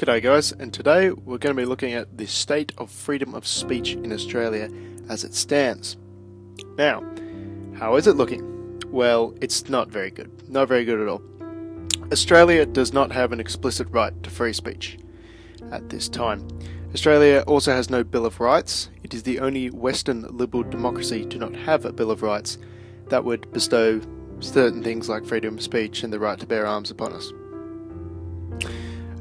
G'day guys, and today we're going to be looking at the state of freedom of speech in Australia as it stands. Now, how is it looking? Well, it's not very good. Not very good at all. Australia does not have an explicit right to free speech at this time. Australia also has no Bill of Rights. It is the only Western liberal democracy to not have a Bill of Rights that would bestow certain things like freedom of speech and the right to bear arms upon us.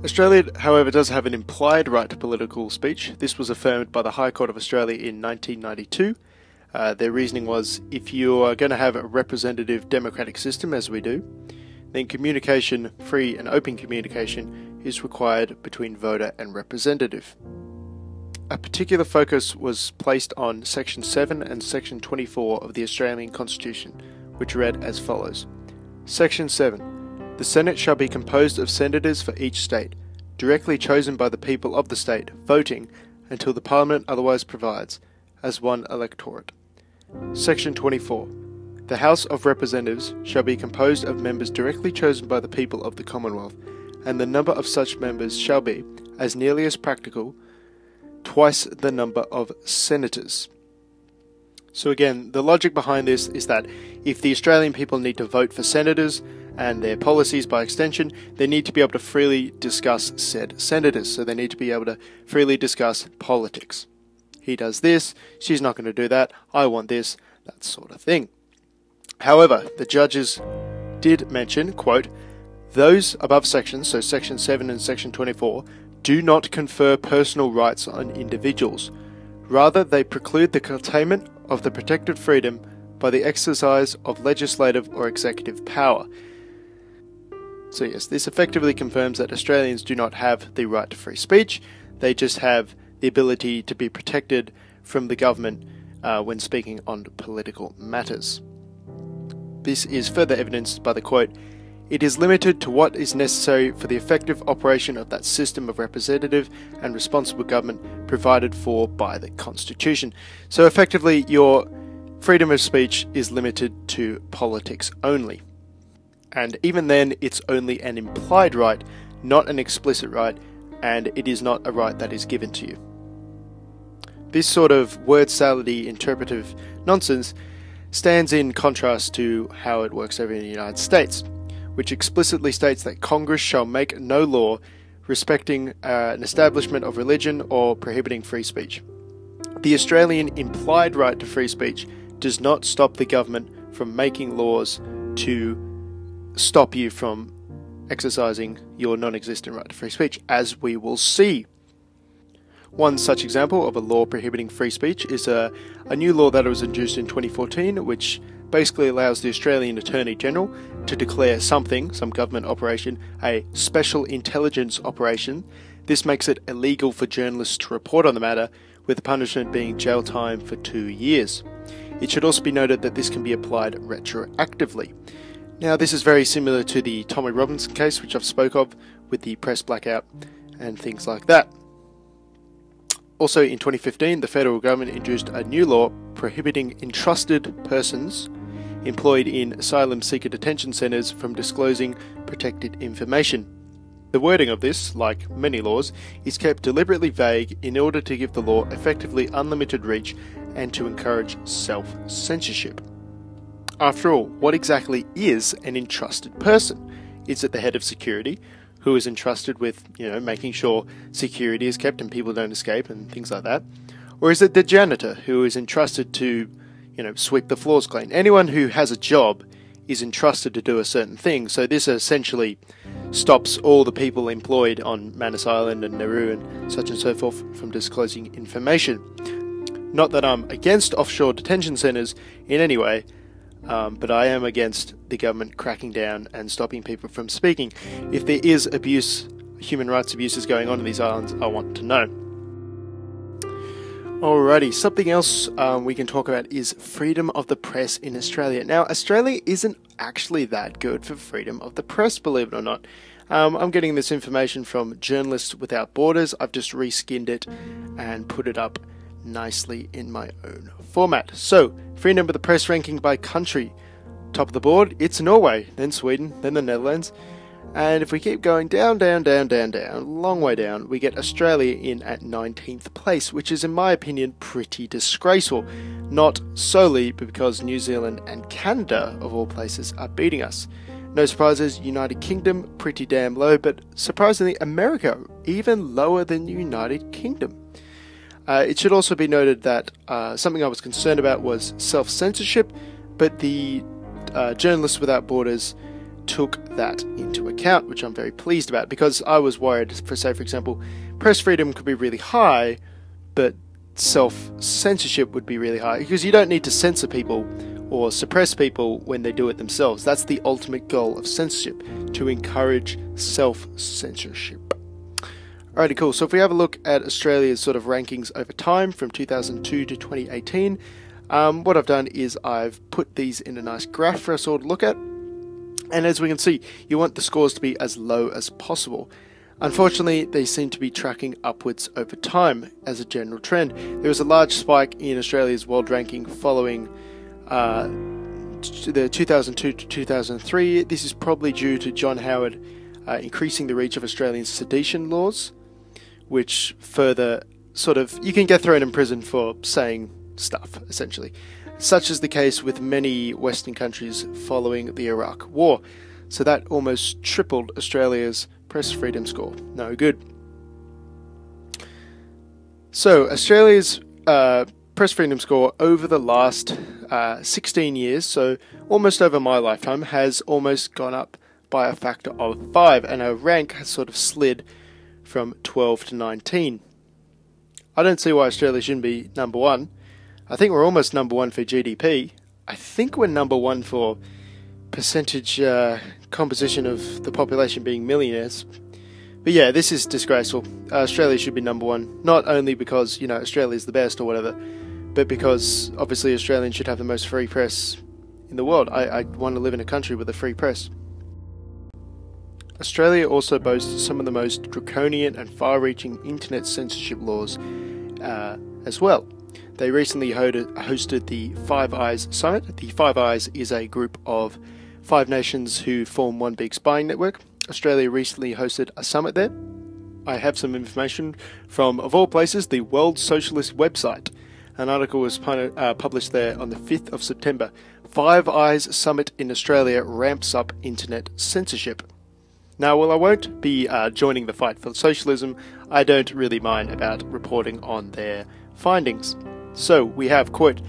Australia, however, does have an implied right to political speech. This was affirmed by the High Court of Australia in 1992. Their reasoning was, if you are going to have a representative democratic system, as we do, then communication, free and open communication, is required between voter and representative. A particular focus was placed on Section 7 and Section 24 of the Australian Constitution, which read as follows. Section 7. The Senate shall be composed of senators for each state, directly chosen by the people of the state, voting until the Parliament otherwise provides, as one electorate. Section 24. The House of Representatives shall be composed of members directly chosen by the people of the Commonwealth, and the number of such members shall be, as nearly as practical, twice the number of senators. So again, the logic behind this is that if the Australian people need to vote for senators, and their policies by extension, they need to be able to freely discuss said senators. So they need to be able to freely discuss politics. He does this, she's not going to do that, I want this, that sort of thing. However, the judges did mention, quote, those above sections, so Section 7 and Section 24, do not confer personal rights on individuals. Rather, they preclude the curtailment of the protected freedom by the exercise of legislative or executive power. So yes, this effectively confirms that Australians do not have the right to free speech, they just have the ability to be protected from the government when speaking on political matters. This is further evidenced by the quote, it is limited to what is necessary for the effective operation of that system of representative and responsible government provided for by the Constitution. So effectively, your freedom of speech is limited to politics only. And even then, it's only an implied right, not an explicit right, and it is not a right that is given to you. This sort of word salady interpretive nonsense stands in contrast to how it works over in the United States, which explicitly states that Congress shall make no law respecting an establishment of religion or prohibiting free speech. The Australian implied right to free speech does not stop the government from making laws to stop you from exercising your non-existent right to free speech, as we will see. One such example of a law prohibiting free speech is a new law that was introduced in 2014, which basically allows the Australian Attorney General to declare something, some government operation, a special intelligence operation. This makes it illegal for journalists to report on the matter, with the punishment being jail time for 2 years. It should also be noted that this can be applied retroactively. Now, this is very similar to the Tommy Robinson case, which I've spoke of, with the press blackout and things like that. Also, in 2015, the federal government introduced a new law prohibiting entrusted persons employed in asylum seeker detention centres from disclosing protected information. The wording of this, like many laws, is kept deliberately vague in order to give the law effectively unlimited reach and to encourage self-censorship. After all, what exactly is an entrusted person? Is it the head of security, who is entrusted with, making sure security is kept and people don't escape and things like that? Or is it the janitor, who is entrusted to, sweep the floors clean? Anyone who has a job is entrusted to do a certain thing, so this essentially stops all the people employed on Manus Island and Nauru and so forth from disclosing information. Not that I'm against offshore detention centres in any way, but I am against the government cracking down and stopping people from speaking. If there is abuse, human rights abuses going on in these islands, I want to know. Alrighty, something else we can talk about is freedom of the press in Australia. Now, Australia isn't actually that good for freedom of the press, believe it or not. I'm getting this information from Journalists Without Borders. I've just reskinned it and put it up nicely in my own format. So, freedom of the press ranking by country. Top of the board, it's Norway, then Sweden, then the Netherlands. And if we keep going down, long way down, we get Australia in at 19th place, which is, in my opinion, pretty disgraceful. Not solely because New Zealand and Canada, of all places, are beating us. No surprises, United Kingdom, pretty damn low, but surprisingly, America, even lower than United Kingdom. It should also be noted that something I was concerned about was self-censorship, but the Journalists Without Borders took that into account, which I'm very pleased about, because I was worried, for example, press freedom could be really high, but self-censorship would be really high, because you don't need to censor people or suppress people when they do it themselves. That's the ultimate goal of censorship, to encourage self-censorship. Alrighty, cool. So if we have a look at Australia's sort of rankings over time from 2002 to 2018, what I've done is I've put these in a nice graph for us all to look at. And as we can see, you want the scores to be as low as possible. Unfortunately, they seem to be tracking upwards over time as a general trend. There was a large spike in Australia's world ranking following the 2002 to 2003. This is probably due to John Howard increasing the reach of Australian sedition laws, which further you can get thrown in prison for saying stuff, essentially. Such is the case with many Western countries following the Iraq War. So that almost tripled Australia's press freedom score. No good. So Australia's press freedom score over the last 16 years, so almost over my lifetime, has almost gone up by a factor of 5, and our rank has sort of slid from 12 to 19. I don't see why Australia shouldn't be number 1. I think we're almost number 1 for GDP. I think we're number 1 for percentage composition of the population being millionaires. But yeah, this is disgraceful. Australia should be number 1, not only because, Australia is the best or whatever, but because obviously Australians should have the most free press in the world. I want to live in a country with a free press. Australia also boasts some of the most draconian and far-reaching internet censorship laws as well. They recently hosted the Five Eyes Summit. The Five Eyes is a group of 5 nations who form one big spying network. Australia recently hosted a summit there. I have some information from, of all places, the World Socialist website. An article was published there on the 5th of September. Five Eyes Summit in Australia ramps up internet censorship. Now, while I won't be joining the fight for socialism, I don't really mind about reporting on their findings. So, we have, quote,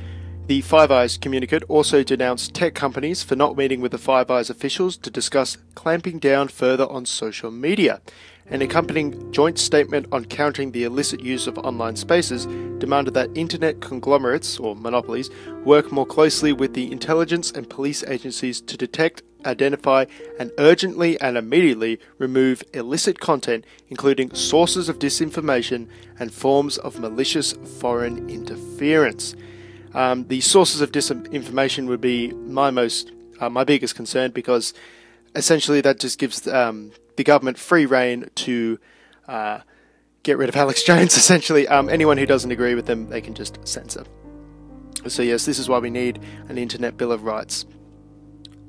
the Five Eyes communicate also denounced tech companies for not meeting with the Five Eyes officials to discuss clamping down further on social media. An accompanying joint statement on countering the illicit use of online spaces demanded that internet conglomerates, or monopolies, work more closely with the intelligence and police agencies to detect, identify, and urgently and immediately remove illicit content, including sources of disinformation and forms of malicious foreign interference. The sources of disinformation would be my biggest concern, because essentially that just gives the government free rein to get rid of Alex Jones, essentially. Anyone who doesn't agree with them, they can just censor. So yes, this is why we need an Internet Bill of Rights.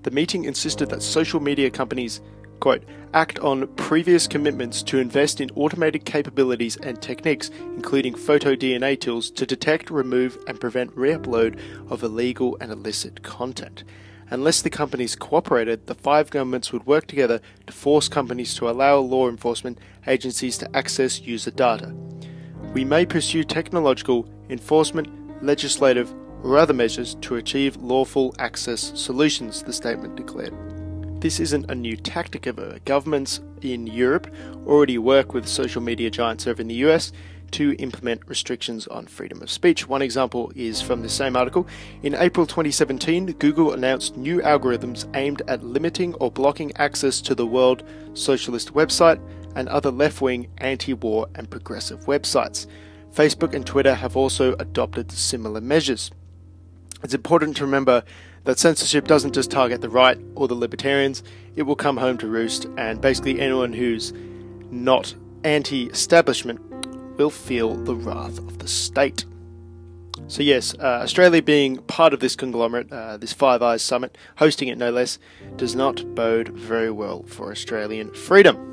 The meeting insisted that social media companies, quote, act on previous commitments to invest in automated capabilities and techniques, including photo DNA tools, to detect, remove, and prevent re-upload of illegal and illicit content. Unless the companies cooperated, the 5 governments would work together to force companies to allow law enforcement agencies to access user data. We may pursue technological, enforcement, legislative, or other measures to achieve lawful access solutions, the statement declared. This isn't a new tactic ever. Governments in Europe already work with social media giants over in the US to implement restrictions on freedom of speech. One example is from the same article. In April 2017, Google announced new algorithms aimed at limiting or blocking access to the World Socialist website and other left-wing, anti-war and progressive websites. Facebook and Twitter have also adopted similar measures. It's important to remember that censorship doesn't just target the right or the libertarians. It will come home to roost, and basically anyone who's not anti-establishment will feel the wrath of the state. So yes, Australia being part of this conglomerate, this Five Eyes summit, hosting it no less, does not bode very well for Australian freedom.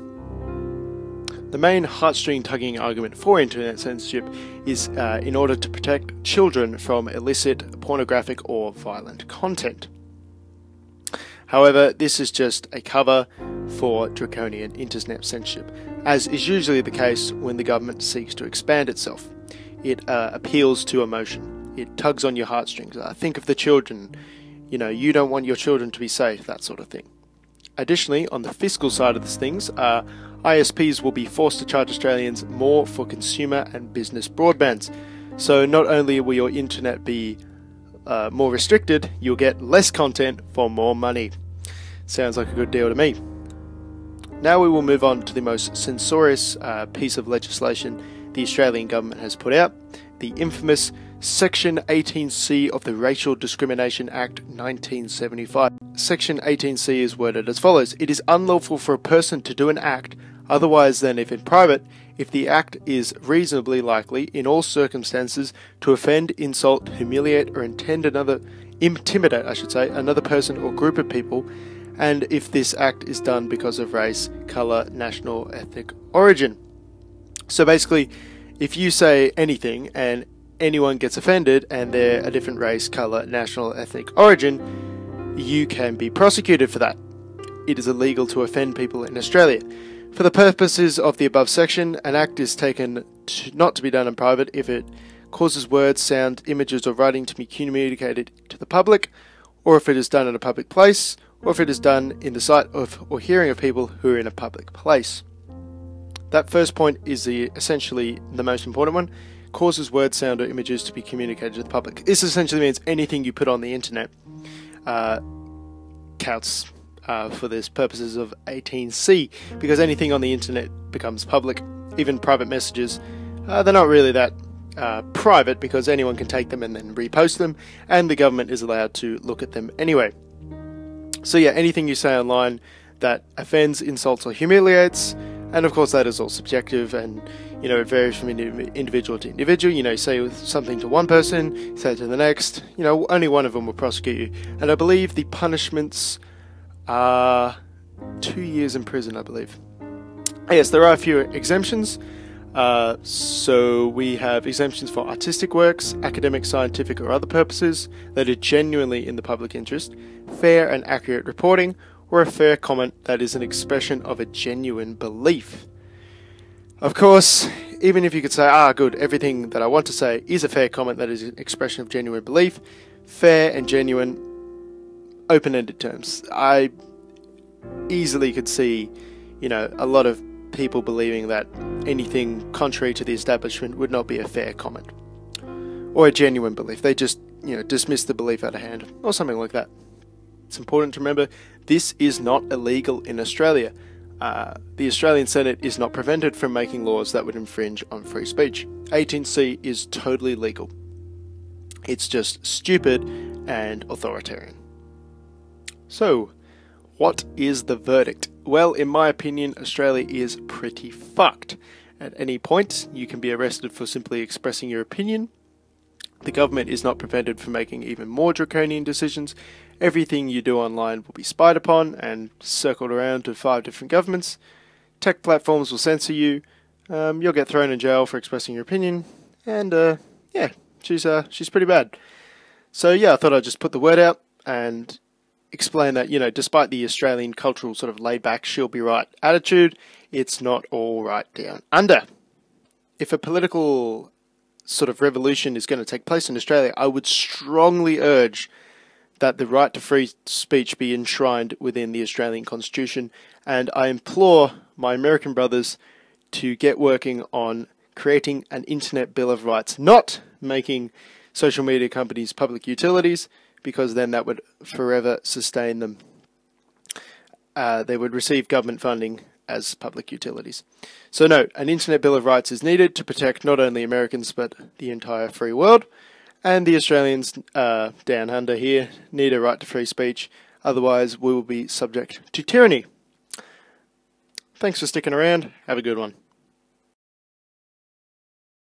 The main heartstring-tugging argument for internet censorship is in order to protect children from illicit, pornographic or violent content. However, this is just a cover for draconian internet censorship, as is usually the case when the government seeks to expand itself. It appeals to emotion. It tugs on your heartstrings. Think of the children. You know, you don't want your children to be safe, that sort of thing. Additionally, on the fiscal side of things, ISPs will be forced to charge Australians more for consumer and business broadbands. So not only will your internet be more restricted, you'll get less content for more money. Sounds like a good deal to me. Now we will move on to the most censorious piece of legislation the Australian government has put out, the infamous Section 18C of the Racial Discrimination Act 1975. Section 18C is worded as follows: it is unlawful for a person to do an act otherwise than if in private, if the act is reasonably likely, in all circumstances, to offend, insult, humiliate, or intimidate another person or group of people, and if this act is done because of race, colour, national, ethnic origin. So basically, if you say anything and anyone gets offended and they're a different race, colour, national, ethnic origin, you can be prosecuted for that. It is illegal to offend people in Australia. For the purposes of the above section, an act is taken not to be done in private if it causes words, sound, images or writing to be communicated to the public, or if it is done in a public place, or if it is done in the sight of or hearing of people who are in a public place. That first point is essentially the most important one. Causes words, sound or images to be communicated to the public. This essentially means anything you put on the internet counts for this purposes of 18C, because anything on the internet becomes public. Even private messages, they're not really that private, because anyone can take them and then repost them, and the government is allowed to look at them anyway. So yeah, anything you say online that offends, insults or humiliates, and of course that is all subjective, and you know, it varies from individual to individual. You know, say something to one person, say it to the next, you know, only one of them will prosecute you. And I believe the punishments are 2 years in prison, I believe. Yes, there are a few exemptions. So we have exemptions for artistic works, academic, scientific or other purposes that are genuinely in the public interest, fair and accurate reporting, or a fair comment that is an expression of a genuine belief. Of course, even if you could say, good, everything that I want to say is a fair comment that is an expression of genuine belief, fair and genuine, open-ended terms. I easily could see, you know, a lot of people believing that anything contrary to the establishment would not be a fair comment or a genuine belief. They just, you know, dismiss the belief out of hand or something like that. It's important to remember this is not illegal in Australia. The Australian Senate is not prevented from making laws that would infringe on free speech. 18C is totally legal. It's just stupid and authoritarian. So, what is the verdict? Well, in my opinion, Australia is pretty fucked. At any point, you can be arrested for simply expressing your opinion. The government is not prevented from making even more draconian decisions. Everything you do online will be spied upon and circled around to 5 different governments. Tech platforms will censor you. You'll get thrown in jail for expressing your opinion. And, yeah, she's pretty bad. So, yeah, I thought I'd just put the word out and explain that, you know, despite the Australian cultural sort of laid-back, she'll be right attitude, it's not all right down under. If a political sort of revolution is going to take place in Australia, I would strongly urge that the right to free speech be enshrined within the Australian Constitution, and I implore my American brothers to get working on creating an Internet Bill of Rights, not making social media companies public utilities, because then that would forever sustain them. They would receive government funding as public utilities. So no, an Internet Bill of Rights is needed to protect not only Americans but the entire free world, and the Australians down under here need a right to free speech, otherwise we will be subject to tyranny. Thanks for sticking around, have a good one.